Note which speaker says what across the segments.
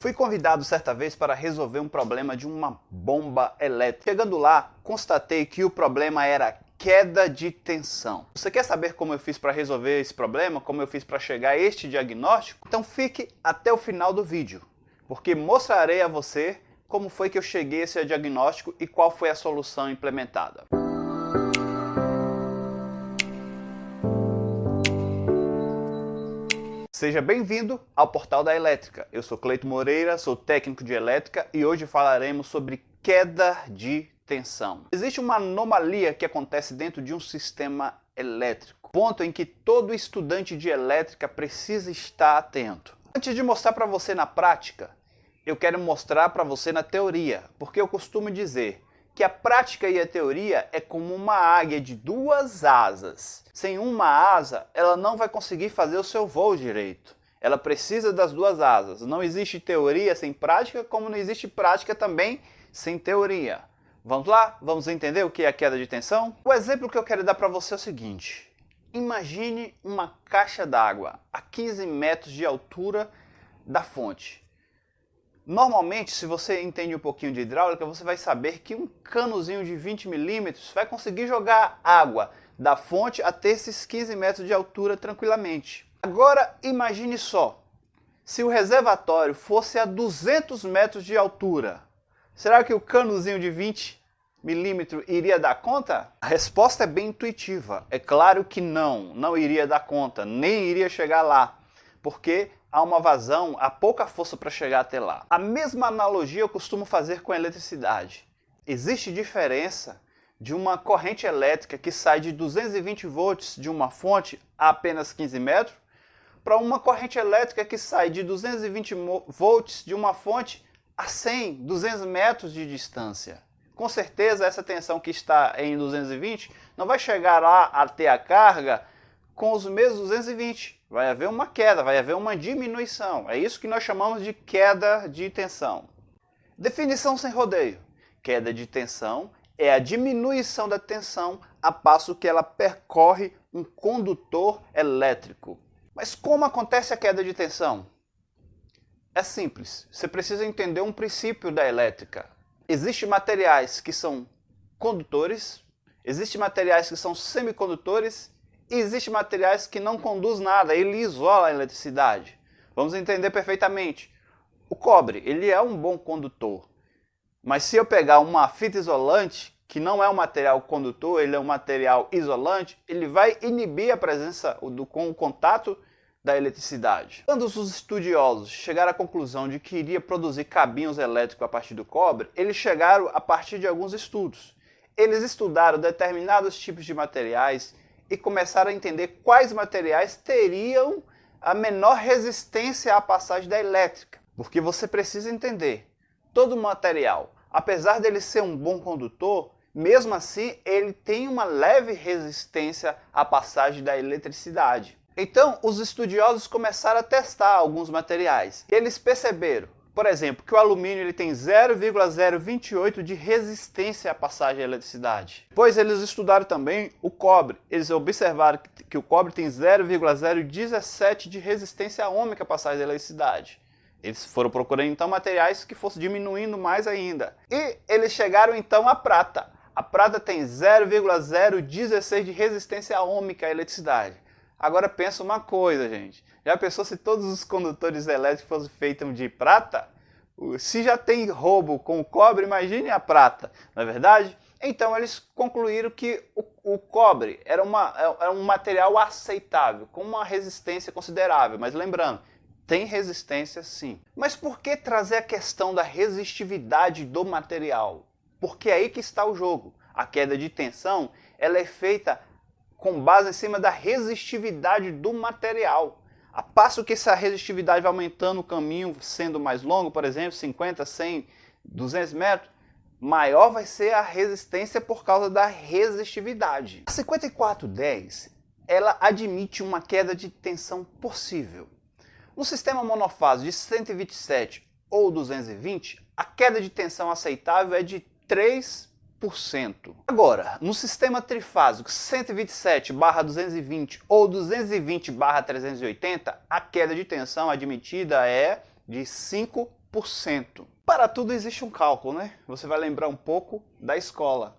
Speaker 1: Fui convidado certa vez para resolver um problema de uma bomba elétrica. Chegando lá, constatei que o problema era queda de tensão. Você quer saber como eu fiz para resolver esse problema? Como eu fiz para chegar a este diagnóstico? Então fique até o final do vídeo, porque mostrarei a você como foi que eu cheguei a esse diagnóstico e qual foi a solução implementada. Seja bem-vindo ao Portal da Elétrica. Eu sou Cleito Moreira, sou técnico de elétrica e hoje falaremos sobre queda de tensão. Existe uma anomalia que acontece dentro de um sistema elétrico, ponto em que todo estudante de elétrica precisa estar atento. Antes de mostrar para você na prática, eu quero mostrar para você na teoria, porque eu costumo dizer que a prática e a teoria é como uma águia de duas asas. Sem uma asa, ela não vai conseguir fazer o seu voo direito. Ela precisa das duas asas. Não existe teoria sem prática, como não existe prática também sem teoria. Vamos lá? Vamos entender o que é a queda de tensão? O exemplo que eu quero dar para você é o seguinte. Imagine uma caixa d'água a 15 metros de altura da fonte. Normalmente, se você entende um pouquinho de hidráulica, você vai saber que um canozinho de 20 milímetros vai conseguir jogar água da fonte até esses 15 metros de altura tranquilamente. Agora, imagine só, se o reservatório fosse a 200 metros de altura, será que o canozinho de 20 milímetros iria dar conta? A resposta é bem intuitiva. É claro que não iria dar conta, nem iria chegar lá, porque há uma vazão, há pouca força para chegar até lá. A mesma analogia eu costumo fazer com a eletricidade. Existe diferença de uma corrente elétrica que sai de 220 volts de uma fonte a apenas 15 metros para uma corrente elétrica que sai de 220 volts de uma fonte a 100, 200 metros de distância. Com certeza essa tensão que está em 220 não vai chegar lá até a carga com os mesmos 220. Vai haver uma queda, vai haver uma diminuição. É isso que nós chamamos de queda de tensão. Definição sem rodeio. Queda de tensão é a diminuição da tensão a passo que ela percorre um condutor elétrico. Mas como acontece a queda de tensão? É simples. Você precisa entender um princípio da elétrica. Existem materiais que são condutores, existem materiais que são semicondutores, e existem materiais que não conduzem nada, ele isola a eletricidade. Vamos entender perfeitamente. O cobre, ele é um bom condutor. Mas se eu pegar uma fita isolante, que não é um material condutor, ele é um material isolante, ele vai inibir a presença com o contato da eletricidade. Quando os estudiosos chegaram à conclusão de que iria produzir cabinhos elétricos a partir do cobre, eles chegaram a partir de alguns estudos. Eles estudaram determinados tipos de materiais e começaram a entender quais materiais teriam a menor resistência à passagem da elétrica. Porque você precisa entender, todo material, apesar dele ser um bom condutor, mesmo assim ele tem uma leve resistência à passagem da eletricidade. Então os estudiosos começaram a testar alguns materiais. Eles perceberam, por exemplo, que o alumínio ele tem 0,028 de resistência à passagem da eletricidade. Depois eles estudaram também o cobre. Eles observaram que o cobre tem 0,017 de resistência ohmica à passagem da eletricidade. Eles foram procurando então materiais que fossem diminuindo mais ainda. E eles chegaram então à prata. A prata tem 0,016 de resistência ohmica à eletricidade. Agora pensa uma coisa, gente. Já pensou se todos os condutores elétricos fossem feitos de prata? Se já tem roubo com o cobre, imagine a prata, não é verdade? Então eles concluíram que o cobre era um material aceitável, com uma resistência considerável. Mas lembrando, tem resistência sim. Mas por que trazer a questão da resistividade do material? Porque é aí que está o jogo. A queda de tensão ela é feita com base em cima da resistividade do material. A passo que essa resistividade vai aumentando o caminho, sendo mais longo, por exemplo, 50, 100, 200 metros, maior vai ser a resistência por causa da resistividade. A 5410, ela admite uma queda de tensão possível. No sistema monofásico de 127 ou 220, a queda de tensão aceitável é de 3%. Agora, no sistema trifásico 127/220 ou 220/380, a queda de tensão admitida é de 5%. 1%. Para tudo existe um cálculo, né? Você vai lembrar um pouco da escola.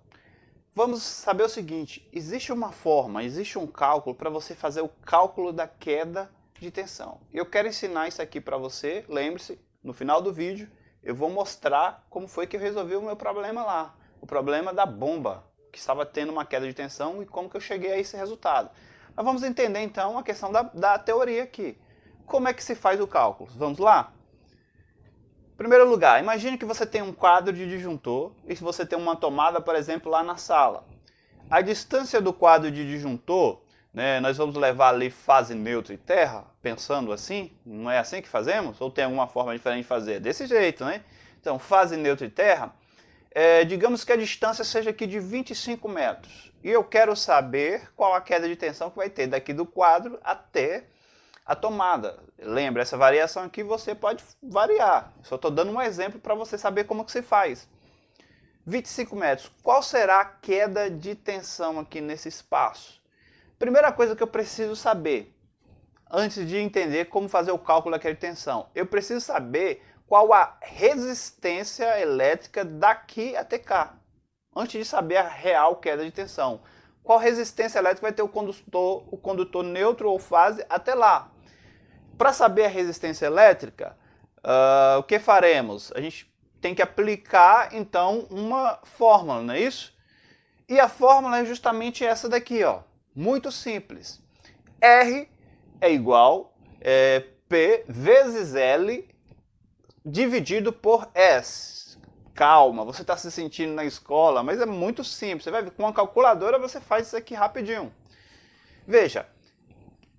Speaker 1: Vamos saber o seguinte, existe uma forma, existe um cálculo para você fazer o cálculo da queda de tensão. Eu quero ensinar isso aqui para você, lembre-se, no final do vídeo eu vou mostrar como foi que eu resolvi o meu problema lá. O problema da bomba, que estava tendo uma queda de tensão e como que eu cheguei a esse resultado. Mas vamos entender então a questão da teoria aqui. Como é que se faz o cálculo? Vamos lá? Em primeiro lugar, imagine que você tem um quadro de disjuntor e que você tem uma tomada, por exemplo, lá na sala. A distância do quadro de disjuntor, né, nós vamos levar ali fase neutra e terra, pensando assim, não é assim que fazemos? Ou tem alguma forma diferente de fazer? Desse jeito, né? Então, fase neutra e terra, digamos que a distância seja aqui de 25 metros. E eu quero saber qual a queda de tensão que vai ter daqui do quadro até a tomada. Lembra, essa variação aqui você pode variar. Só estou dando um exemplo para você saber como que se faz. 25 metros. Qual será a queda de tensão aqui nesse espaço? Primeira coisa que eu preciso saber, antes de entender como fazer o cálculo daquela tensão, eu preciso saber qual a resistência elétrica daqui até cá. Antes de saber a real queda de tensão. Qual resistência elétrica vai ter o condutor neutro ou fase até lá? Para saber a resistência elétrica, o que faremos? A gente tem que aplicar, então, uma fórmula, não é isso? E a fórmula é justamente essa daqui, ó. Muito simples. R é igual P vezes L dividido por S. Calma, você está se sentindo na escola, mas é muito simples. Você vai ver, com uma calculadora você faz isso aqui rapidinho. Veja,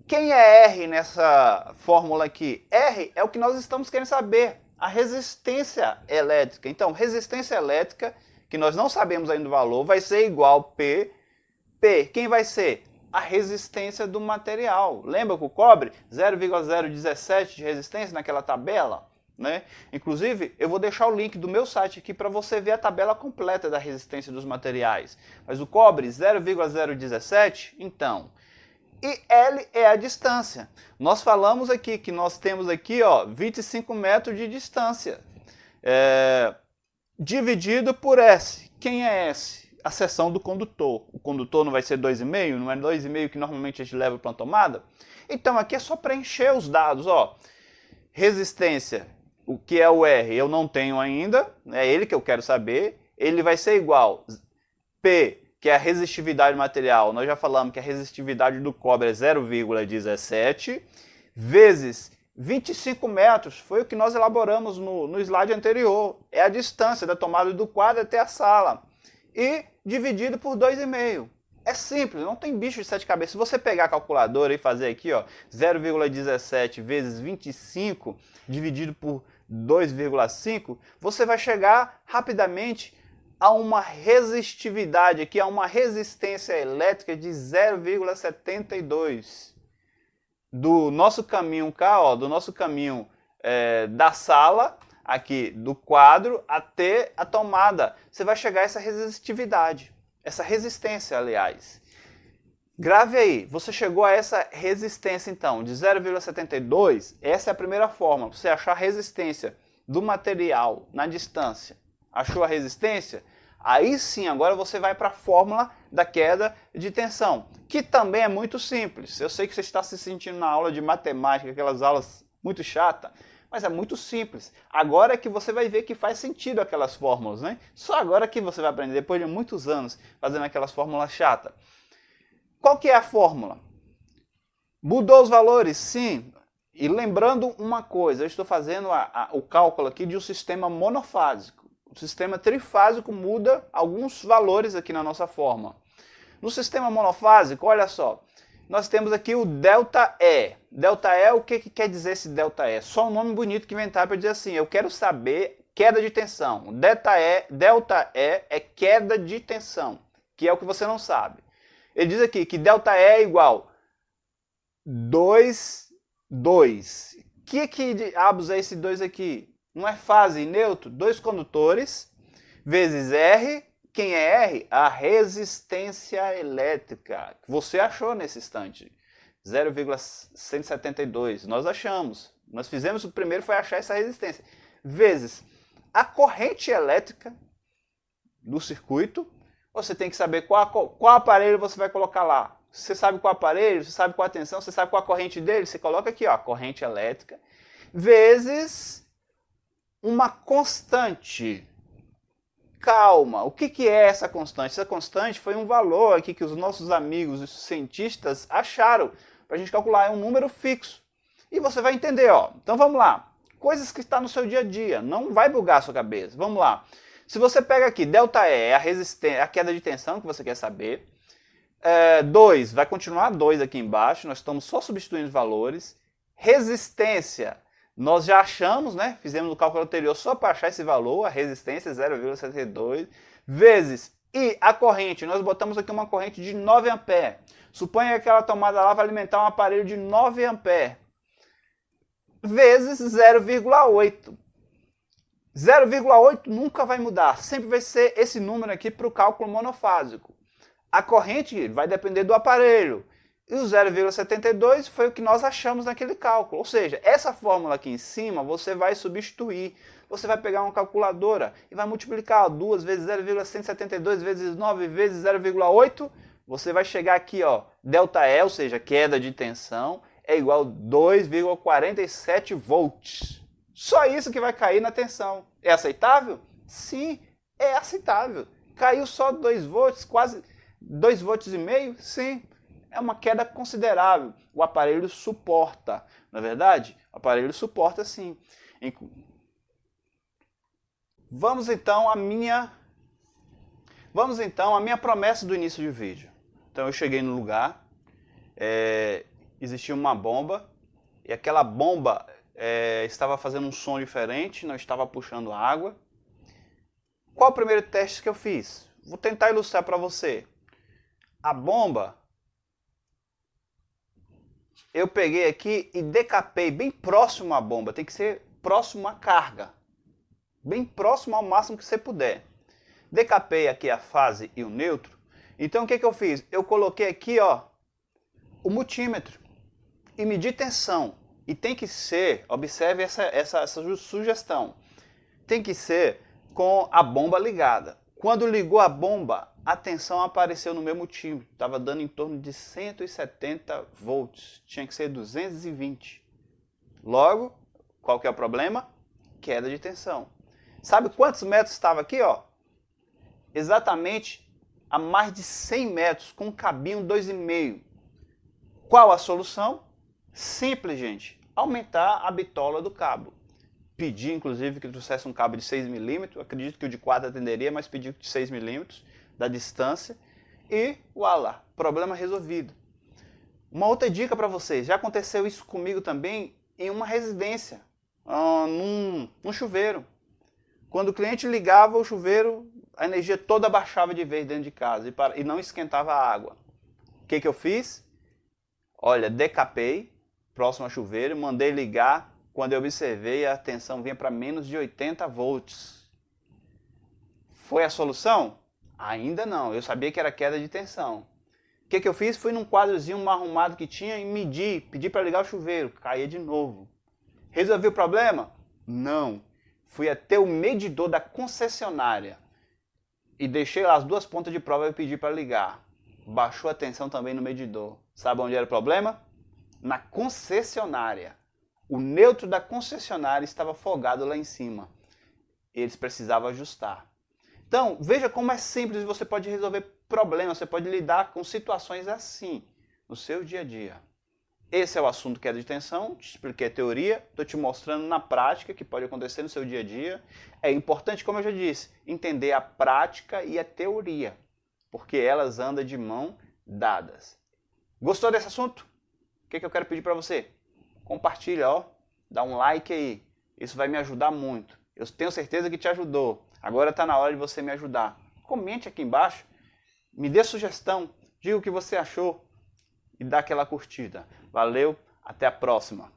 Speaker 1: quem é R nessa fórmula aqui? R é o que nós estamos querendo saber, a resistência elétrica. Então, resistência elétrica, que nós não sabemos ainda o valor, vai ser igual a P. P, quem vai ser? A resistência do material. Lembra que o cobre, 0,017 de resistência naquela tabela? Né? Inclusive, eu vou deixar o link do meu site aqui para você ver a tabela completa da resistência dos materiais. Mas o cobre, 0,017, então. E L é a distância. Nós falamos aqui que nós temos aqui, ó, 25 metros de distância. Dividido por S. Quem é S? A seção do condutor. O condutor não vai ser 2,5? Não é 2,5 que normalmente a gente leva para uma tomada? Então aqui é só preencher os dados, ó. Resistência, o que é o R, eu não tenho ainda, é ele que eu quero saber. Ele vai ser igual P, que é a resistividade do material. Nós já falamos que a resistividade do cobre é 0,17, vezes 25 metros, foi o que nós elaboramos no slide anterior. É a distância da tomada do quadro até a sala. E dividido por 2,5. É simples, não tem bicho de sete cabeças. Se você pegar a calculadora e fazer aqui, ó, 0,17 vezes 25 dividido por 2,5, você vai chegar rapidamente a uma resistividade aqui, a uma resistência elétrica de 0,72. Do nosso caminho cá, ó, do nosso caminho da sala, aqui do quadro, até a tomada. Você vai chegar a essa resistividade. Essa resistência, aliás. Grave aí, você chegou a essa resistência então, de 0,72, essa é a primeira forma, você achar a resistência do material na distância. Achou a resistência? Aí sim, agora você vai para a fórmula da queda de tensão, que também é muito simples. Eu sei que você está se sentindo na aula de matemática, aquelas aulas muito chatas, mas é muito simples. Agora é que você vai ver que faz sentido aquelas fórmulas, né? Só agora que você vai aprender, depois de muitos anos fazendo aquelas fórmulas chatas. Qual que é a fórmula? Mudou os valores? Sim. E lembrando uma coisa, eu estou fazendo o cálculo aqui de um sistema monofásico. O sistema trifásico muda alguns valores aqui na nossa fórmula. No sistema monofásico, olha só, nós temos aqui o ΔE. ΔE, o que quer dizer esse ΔE? Só um nome bonito que inventaram para dizer assim, eu quero saber queda de tensão. ΔE é queda de tensão, que é o que você não sabe. Ele diz aqui que ΔE é igual 2. Que diabos é esse 2 aqui? Não é fase e neutro? Dois condutores vezes R. Quem é R? A resistência elétrica. Você achou nesse instante. 0,172. Nós achamos. Nós fizemos o primeiro foi achar essa resistência. vezes a corrente elétrica do circuito. Você tem que saber qual aparelho você vai colocar lá. Você sabe qual aparelho, você sabe qual a tensão, você sabe qual a corrente dele, você coloca aqui, ó, a corrente elétrica, vezes uma constante. Calma, o que é essa constante? Essa constante foi um valor aqui que os nossos amigos, os cientistas, acharam para a gente calcular, é um número fixo. E você vai entender, ó. Então vamos lá. Coisas que estão no seu dia a dia, não vai bugar a sua cabeça. Vamos lá. Se você pega aqui, ΔE é a resistência, a queda de tensão que você quer saber. 2, vai continuar 2 aqui embaixo, nós estamos só substituindo os valores. Resistência, nós já achamos, né? Fizemos o cálculo anterior só para achar esse valor, a resistência é 0,72, vezes, e a corrente, nós botamos aqui uma corrente de 9 A. Suponha que aquela tomada lá vai alimentar um aparelho de 9 A, vezes 0,8. 0,8 nunca vai mudar, sempre vai ser esse número aqui para o cálculo monofásico. A corrente vai depender do aparelho. E o 0,72 foi o que nós achamos naquele cálculo. Ou seja, essa fórmula aqui em cima você vai substituir. Você vai pegar uma calculadora e vai multiplicar 2 vezes 0,172 vezes 9 vezes 0,8. Você vai chegar aqui, ó, ΔE, ou seja, queda de tensão, é igual a 2,47 volts. Só isso que vai cair na tensão. É aceitável? Sim, é aceitável. Caiu só 2 volts, quase 2,5 volts? Sim, é uma queda considerável. O aparelho suporta, não é verdade? O aparelho suporta sim. Vamos então à minha promessa do início do vídeo. Então eu cheguei no lugar, existia uma bomba, e aquela bomba estava fazendo um som diferente, não estava puxando água. Qual o primeiro teste que eu fiz? Vou tentar ilustrar para você. A bomba, eu peguei aqui e decapei bem próximo à bomba, tem que ser próximo à carga, bem próximo ao máximo que você puder. Decapei aqui a fase e o neutro, então o que eu fiz? Eu coloquei aqui, ó, o multímetro e medi tensão, e tem que ser, observe essa sugestão, tem que ser com a bomba ligada. Quando ligou a bomba, a tensão apareceu no meu multímetro. Estava dando em torno de 170 volts. Tinha que ser 220. Logo, qual que é o problema? Queda de tensão. Sabe quantos metros estava aqui? Ó? Exatamente a mais de 100 metros, com um cabinho 2,5. Qual a solução? Simples, gente. Aumentar a bitola do cabo. Pedi, inclusive, que trouxesse um cabo de 6 mm, acredito que o de 4 atenderia, mas pedi de 6 mm da distância, e voilá, problema resolvido. Uma outra dica para vocês, já aconteceu isso comigo também em uma residência, num chuveiro. Quando o cliente ligava o chuveiro, a energia toda baixava de vez dentro de casa e não esquentava a água. O que eu fiz? Olha, decapei, próximo ao chuveiro, mandei ligar. Quando eu observei, a tensão vinha para menos de 80 volts. Foi a solução? Ainda não, eu sabia que era queda de tensão. O que eu fiz? Fui num quadrozinho mal arrumado que tinha e pedi para ligar o chuveiro, caía de novo. Resolvi o problema? Não. Fui até o medidor da concessionária e deixei lá as duas pontas de prova e pedi para ligar. Baixou a tensão também no medidor. Sabe onde era o problema? Na concessionária. O neutro da concessionária estava folgado lá em cima. Eles precisavam ajustar. Então, veja como é simples, você pode resolver problemas, você pode lidar com situações assim, no seu dia a dia. Esse é o assunto queda de tensão, te expliquei a teoria, estou te mostrando na prática que pode acontecer no seu dia a dia. É importante, como eu já disse, entender a prática e a teoria, porque elas andam de mão dadas. Gostou desse assunto? O que eu quero pedir para você? Compartilha, ó, dá um like aí, isso vai me ajudar muito. Eu tenho certeza que te ajudou. Agora está na hora de você me ajudar. Comente aqui embaixo, me dê sugestão, diga o que você achou e dá aquela curtida. Valeu, até a próxima.